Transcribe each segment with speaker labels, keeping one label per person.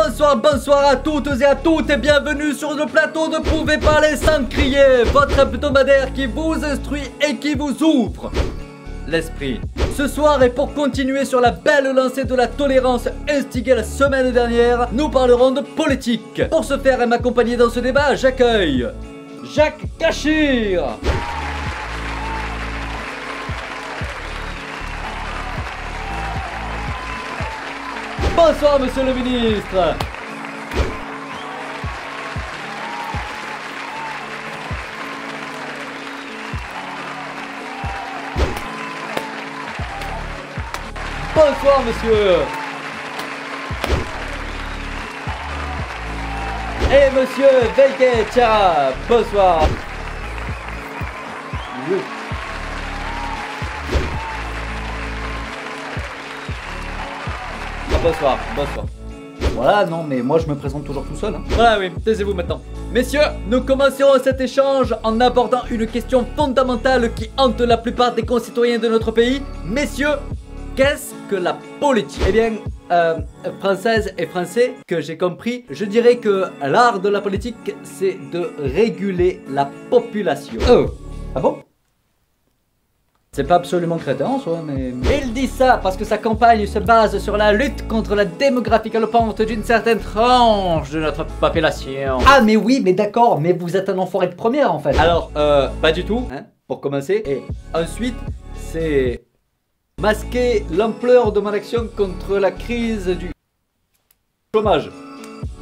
Speaker 1: Bonsoir, bonsoir à toutes et à toutes et bienvenue sur le plateau de Pouvez parler sans crier, votre hebdomadaire qui vous instruit et qui vous ouvre l'esprit. Ce soir et pour continuer sur la belle lancée de la tolérance instigée la semaine dernière, nous parlerons de politique. Pour ce faire et m'accompagner dans ce débat, j'accueille Jacques Cachir. Bonsoir monsieur le ministre. Bonsoir monsieur. Et monsieur Veiketia. Bonsoir. Oui. Bonsoir, bonsoir. Voilà, non, mais moi je me présente toujours tout seul. Hein. Voilà, oui, taisez-vous maintenant. Messieurs, nous commencerons cet échange en abordant une question fondamentale qui hante la plupart des concitoyens de notre pays. Messieurs, qu'est-ce que la politique? Eh bien, françaises et français, que j'ai compris, je dirais que l'art de la politique, c'est de réguler la population. Oh, ah bon? C'est pas absolument crétin en soi, mais... Il dit ça parce que sa campagne se base sur la lutte contre la démographie galopante d'une certaine tranche de notre population. Ah mais oui, mais d'accord, mais vous êtes un enfoiré de première en fait. Alors, pas du tout, hein, pour commencer. Et ensuite, c'est... masquer l'ampleur de mon action contre la crise du chômage.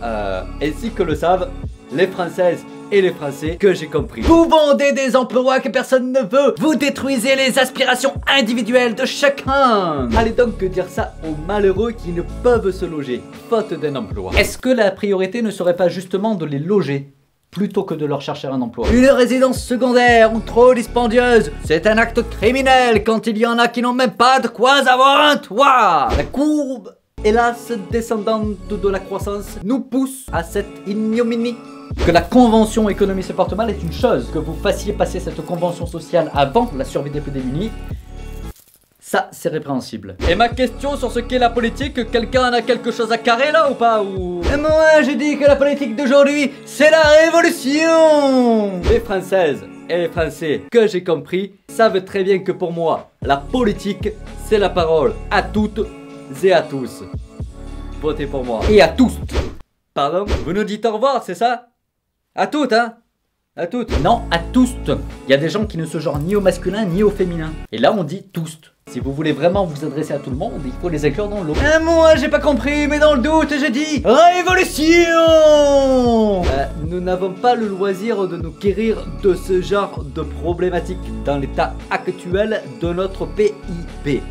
Speaker 1: Ainsi que le savent les Françaises et les Français que j'ai compris. Vous vendez des emplois que personne ne veut. Vous détruisez les aspirations individuelles de chacun. Allez donc dire ça aux malheureux qui ne peuvent se loger, faute d'un emploi. Est-ce que la priorité ne serait pas justement de les loger plutôt que de leur chercher un emploi? Une résidence secondaire ou trop dispendieuse, c'est un acte criminel quand il y en a qui n'ont même pas de quoi avoir un toit. La courbe, hélas descendante de la croissance, nous pousse à cette ignominie. Que la convention économie se porte mal est une chose. Que vous fassiez passer cette convention sociale avant la survie des plus démunis, ça c'est répréhensible. Et ma question sur ce qu'est la politique, quelqu'un en a quelque chose à carrer là ou pas ou... Et moi je dis que la politique d'aujourd'hui c'est la révolution. Les Françaises et les Français que j'ai compris savent très bien que pour moi la politique c'est la parole à toutes et à tous. Votez pour moi. Et à tous. Pardon? Vous nous dites au revoir, c'est ça? À toutes, hein? À toutes. Non, à tous. Il y a des gens qui ne se genrent ni au masculin ni au féminin. Et là, on dit tous. Si vous voulez vraiment vous adresser à tout le monde, il faut les inclure dans le lot. Moi, j'ai pas compris, mais dans le doute, j'ai dit révolution. Nous n'avons pas le loisir de nous guérir de ce genre de problématiques dans l'état actuel de notre PIB.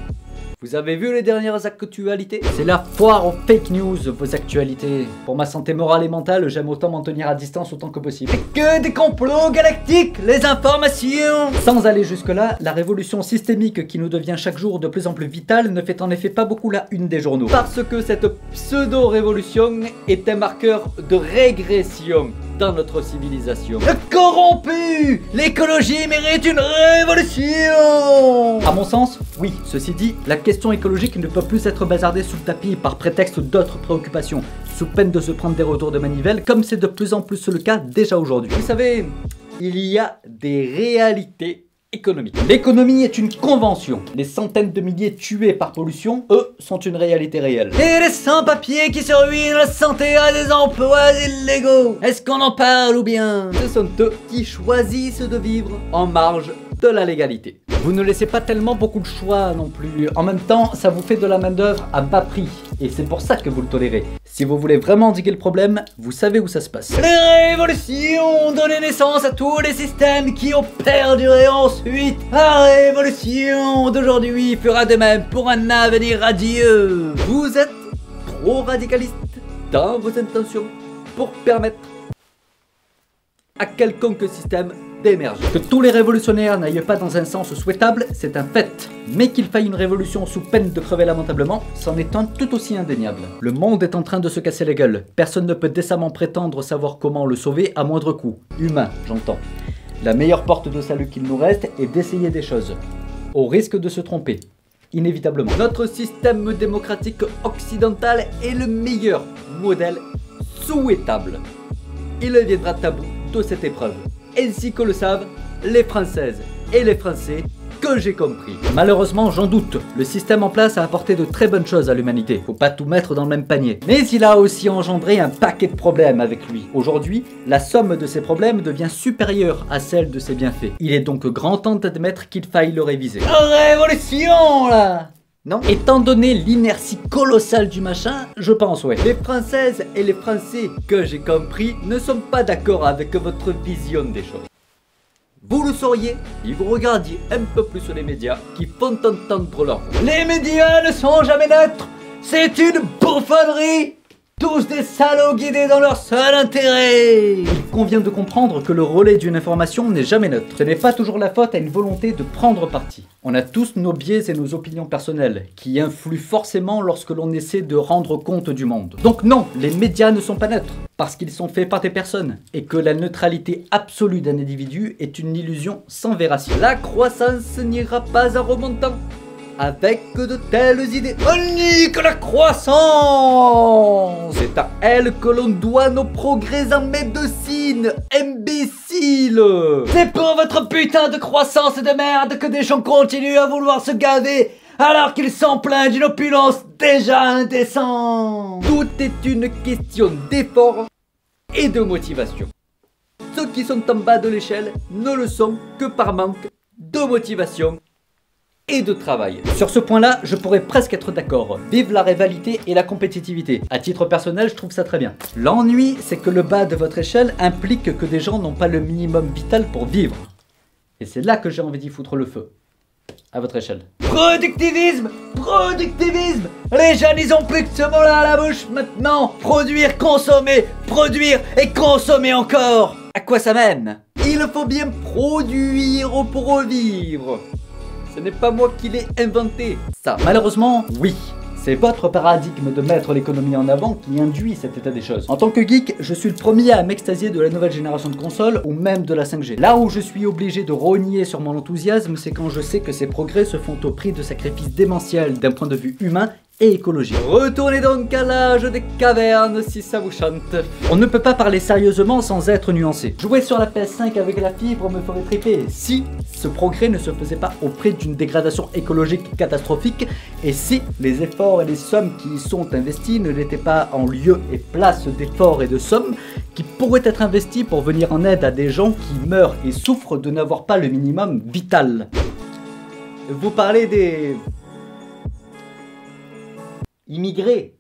Speaker 1: Vous avez vu les dernières actualités? C'est la foire aux fake news, vos actualités. Pour ma santé morale et mentale, j'aime autant m'en tenir à distance autant que possible. Et que des complots galactiques, les informations. Sans aller jusque-là, la révolution systémique qui nous devient chaque jour de plus en plus vitale ne fait en effet pas beaucoup la une des journaux. Parce que cette pseudo-révolution est un marqueur de régression dans notre civilisation. Le corrompu! L'écologie mérite une révolution! À mon sens, oui. Ceci dit, la question écologique ne peut plus être bazardée sous le tapis par prétexte d'autres préoccupations, sous peine de se prendre des retours de manivelle, comme c'est de plus en plus le cas déjà aujourd'hui. Vous savez, il y a des réalités économique. L'économie est une convention. Les centaines de milliers tués par pollution, eux, sont une réalité réelle. Et les sans-papiers qui se ruinent la santé à des emplois illégaux. Est-ce qu'on en parle ou bien? Ce sont eux qui choisissent de vivre en marge de la légalité. Vous ne laissez pas tellement beaucoup de choix non plus. En même temps, ça vous fait de la main-d'œuvre à bas prix. Et c'est pour ça que vous le tolérez. Si vous voulez vraiment endiguer le problème, vous savez où ça se passe. Les révolutions ont donné naissance à tous les systèmes qui ont perduré ensuite. La révolution d'aujourd'hui fera de même pour un avenir radieux. Vous êtes trop radicaliste dans vos intentions pour permettre à quelconque système d'émerger. Que tous les révolutionnaires n'aillent pas dans un sens souhaitable, c'est un fait. Mais qu'il faille une révolution sous peine de crever lamentablement, c'en est un tout aussi indéniable. Le monde est en train de se casser la gueule. Personne ne peut décemment prétendre savoir comment le sauver à moindre coût. Humain, j'entends. La meilleure porte de salut qu'il nous reste est d'essayer des choses. Au risque de se tromper. Inévitablement. Notre système démocratique occidental est le meilleur, modèle souhaitable. Il viendra à bout de cette épreuve, ainsi que le savent les Françaises et les Français que j'ai compris. Malheureusement, j'en doute, le système en place a apporté de très bonnes choses à l'humanité, faut pas tout mettre dans le même panier. Mais il a aussi engendré un paquet de problèmes avec lui. Aujourd'hui, la somme de ces problèmes devient supérieure à celle de ses bienfaits. Il est donc grand temps d'admettre qu'il faille le réviser. Révolution là! Non. Étant donné l'inertie colossale du machin, je pense ouais. Les Françaises et les Français que j'ai compris ne sont pas d'accord avec votre vision des choses. Vous le sauriez si vous regardiez un peu plus les médias qui font entendre leur voix. Les médias ne sont jamais neutres. C'est une bouffonnerie. Tous des salauds guidés dans leur seul intérêt. Il convient de comprendre que le relais d'une information n'est jamais neutre. Ce n'est pas toujours la faute à une volonté de prendre parti. On a tous nos biais et nos opinions personnelles, qui influent forcément lorsque l'on essaie de rendre compte du monde. Donc non, les médias ne sont pas neutres, parce qu'ils sont faits par des personnes, et que la neutralité absolue d'un individu est une illusion sans véracité. La croissance n'ira pas en remontant. Avec de telles idées, on nique la croissance. C'est à elle que l'on doit nos progrès en médecine, imbécile. C'est pour votre putain de croissance de merde que des gens continuent à vouloir se gaver alors qu'ils sont pleins d'une opulence déjà indécente. Tout est une question d'effort et de motivation. Ceux qui sont en bas de l'échelle ne le sont que par manque de motivation et de travail. Sur ce point-là, je pourrais presque être d'accord. Vive la rivalité et la compétitivité. À titre personnel, je trouve ça très bien. L'ennui, c'est que le bas de votre échelle implique que des gens n'ont pas le minimum vital pour vivre. Et c'est là que j'ai envie d'y foutre le feu. À votre échelle. Productivisme! Productivisme! Les jeunes, ils ont plus que ce mot-là à la bouche maintenant. Produire, consommer, produire et consommer encore. À quoi ça mène? Il faut bien produire pour vivre. Ce n'est pas moi qui l'ai inventé, ça. Malheureusement, oui. C'est votre paradigme de mettre l'économie en avant qui induit cet état des choses. En tant que geek, je suis le premier à m'extasier de la nouvelle génération de consoles ou même de la 5G. Là où je suis obligé de rogner sur mon enthousiasme, c'est quand je sais que ces progrès se font au prix de sacrifices démentiels d'un point de vue humain et écologique. Retournez donc à l'âge des cavernes si ça vous chante. On ne peut pas parler sérieusement sans être nuancé. Jouer sur la PS5 avec la fibre me ferait triper si ce progrès ne se faisait pas au prix d'une dégradation écologique catastrophique et si les efforts et les sommes qui y sont investis ne l'étaient pas en lieu et place d'efforts et de sommes qui pourraient être investis pour venir en aide à des gens qui meurent et souffrent de n'avoir pas le minimum vital. Vous parlez des immigrés,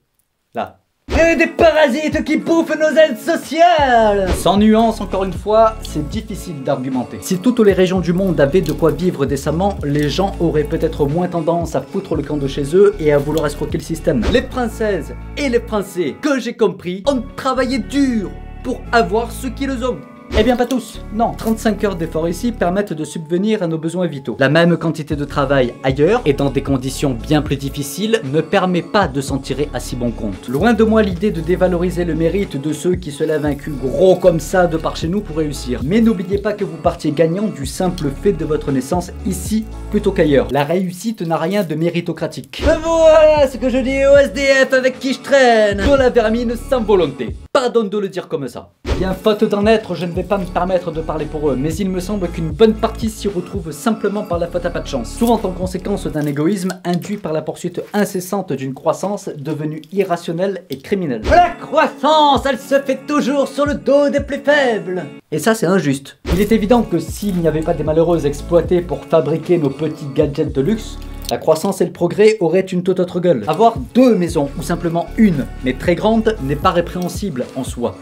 Speaker 1: là. Et des parasites qui bouffent nos aides sociales. Sans nuance, encore une fois, c'est difficile d'argumenter. Si toutes les régions du monde avaient de quoi vivre décemment, les gens auraient peut-être moins tendance à foutre le camp de chez eux et à vouloir escroquer le système. Les Françaises et les Français, que j'ai compris, ont travaillé dur pour avoir ce qu'ils ont. Eh bien pas tous, non. 35 heures d'effort ici permettent de subvenir à nos besoins vitaux. La même quantité de travail ailleurs, et dans des conditions bien plus difficiles, ne permet pas de s'en tirer à si bon compte. Loin de moi l'idée de dévaloriser le mérite de ceux qui se lèvent un cul gros comme ça de par chez nous pour réussir. Mais n'oubliez pas que vous partiez gagnant du simple fait de votre naissance ici plutôt qu'ailleurs. La réussite n'a rien de méritocratique. Voilà ce que je dis aux SDF avec qui je traîne. De la vermine sans volonté. Pardon de le dire comme ça. Bien faute d'en être, je ne vais pas me permettre de parler pour eux, mais il me semble qu'une bonne partie s'y retrouve simplement par la faute à pas de chance, souvent en conséquence d'un égoïsme induit par la poursuite incessante d'une croissance devenue irrationnelle et criminelle. La croissance, elle se fait toujours sur le dos des plus faibles. Et ça, c'est injuste. Il est évident que s'il n'y avait pas des malheureux exploités pour fabriquer nos petits gadgets de luxe, la croissance et le progrès auraient une toute autre gueule. Avoir deux maisons, ou simplement une, mais très grande, n'est pas répréhensible en soi.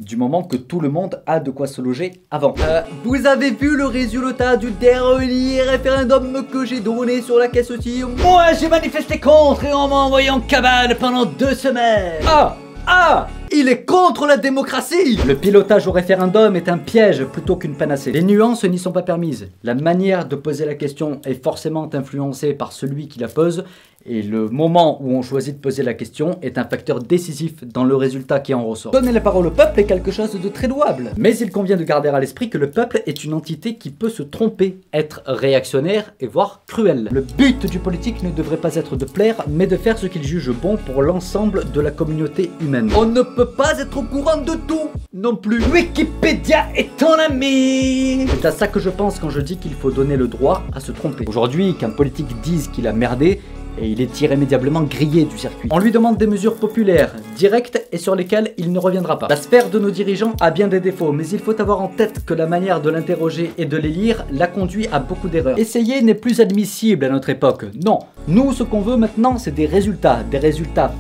Speaker 1: Du moment que tout le monde a de quoi se loger avant. Vous avez vu le résultat du dernier référendum que j'ai donné sur la caisse aussi? Moi j'ai manifesté contre et on m'a envoyé en cabane pendant 2 semaines. Il est contre la démocratie. Le pilotage au référendum est un piège plutôt qu'une panacée. Les nuances n'y sont pas permises. La manière de poser la question est forcément influencée par celui qui la pose, et le moment où on choisit de poser la question est un facteur décisif dans le résultat qui en ressort. Donner la parole au peuple est quelque chose de très louable, mais il convient de garder à l'esprit que le peuple est une entité qui peut se tromper, être réactionnaire et voire cruel. Le but du politique ne devrait pas être de plaire, mais de faire ce qu'il juge bon pour l'ensemble de la communauté humaine. On ne peut pas être au courant de tout non plus. Wikipédia est ton ami. C'est à ça que je pense quand je dis qu'il faut donner le droit à se tromper. Aujourd'hui, qu'un politique dise qu'il a merdé, et il est irrémédiablement grillé du circuit. On lui demande des mesures populaires, directes et sur lesquelles il ne reviendra pas. La sphère de nos dirigeants a bien des défauts, mais il faut avoir en tête que la manière de l'interroger et de l'élire l'a conduit à beaucoup d'erreurs. Essayer n'est plus admissible à notre époque, non. Nous, ce qu'on veut maintenant, c'est des résultats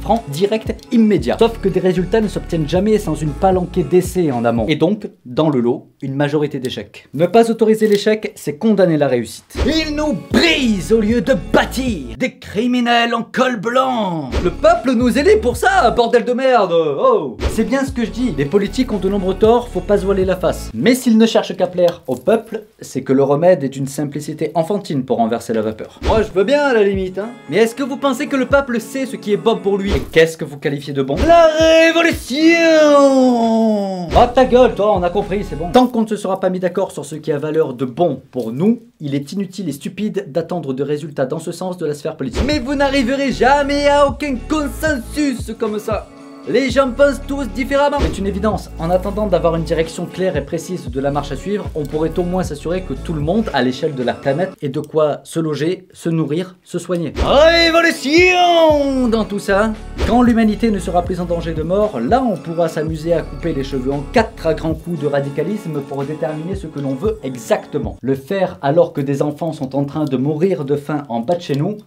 Speaker 1: francs, directs, immédiats. Sauf que des résultats ne s'obtiennent jamais sans une palanquée d'essais en amont. Et donc, dans le lot, une majorité d'échecs. Ne pas autoriser l'échec, c'est condamner la réussite. Il nous brise au lieu de bâtir des criminels en col blanc. Le peuple nous élit pour ça, bordel de merde. Oh, c'est bien ce que je dis. Les politiques ont de nombreux torts, faut pas se voiler la face. Mais s'ils ne cherchent qu'à plaire au peuple, c'est que le remède est d'une simplicité enfantine pour renverser la vapeur. Moi, je veux bien à la limite, hein. Mais est-ce que vous pensez que le peuple sait ce qui est bon pour lui? Et qu'est-ce que vous qualifiez de bon? La révolution. Oh ta gueule, toi, on a compris, c'est bon. Tant qu'on ne se sera pas mis d'accord sur ce qui a valeur de bon pour nous, il est inutile et stupide d'attendre de résultats dans ce sens de la sphère politique. Mais vous n'arriverez jamais à aucun consensus comme ça. Les gens pensent tous différemment. C'est une évidence. En attendant d'avoir une direction claire et précise de la marche à suivre, on pourrait au moins s'assurer que tout le monde, à l'échelle de la planète, ait de quoi se loger, se nourrir, se soigner. Révolution dans tout ça. Quand l'humanité ne sera plus en danger de mort, là on pourra s'amuser à couper les cheveux en 4 à grands coups de radicalisme pour déterminer ce que l'on veut exactement. Le faire alors que des enfants sont en train de mourir de faim en bas de chez nous,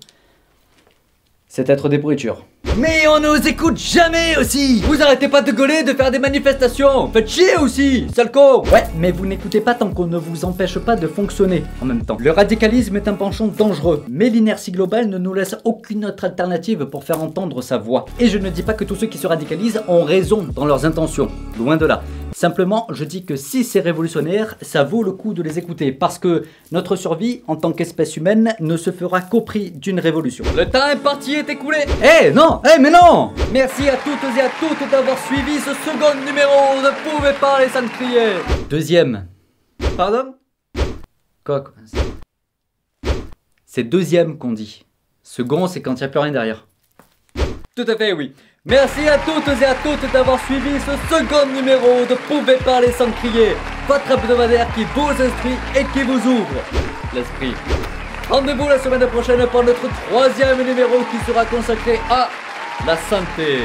Speaker 1: c'est être des pourritures. Mais on nous écoute jamais aussi. Vous arrêtez pas de gueuler, de faire des manifestations. Faites chier aussi, sale con. Ouais, mais vous n'écoutez pas tant qu'on ne vous empêche pas de fonctionner en même temps. Le radicalisme est un penchant dangereux, mais l'inertie globale ne nous laisse aucune autre alternative pour faire entendre sa voix. Et je ne dis pas que tous ceux qui se radicalisent ont raison dans leurs intentions, loin de là. Simplement, je dis que si c'est révolutionnaire, ça vaut le coup de les écouter, parce que notre survie, en tant qu'espèce humaine, ne se fera qu'au prix d'une révolution. Le temps imparti est écoulé. Eh non, mais non. Merci à toutes et à toutes d'avoir suivi ce second numéro de Pouvez parler sans crier. Deuxième. Pardon? Quoi? C'est deuxième qu'on dit. Second, c'est quand il n'y a plus rien derrière. Tout à fait, oui. Merci à toutes et à toutes d'avoir suivi ce second numéro de Pouvez parler sans crier, votre hebdomadaire qui vous instruit et qui vous ouvre l'esprit. Rendez-vous la semaine prochaine pour notre 3e numéro qui sera consacré à la santé.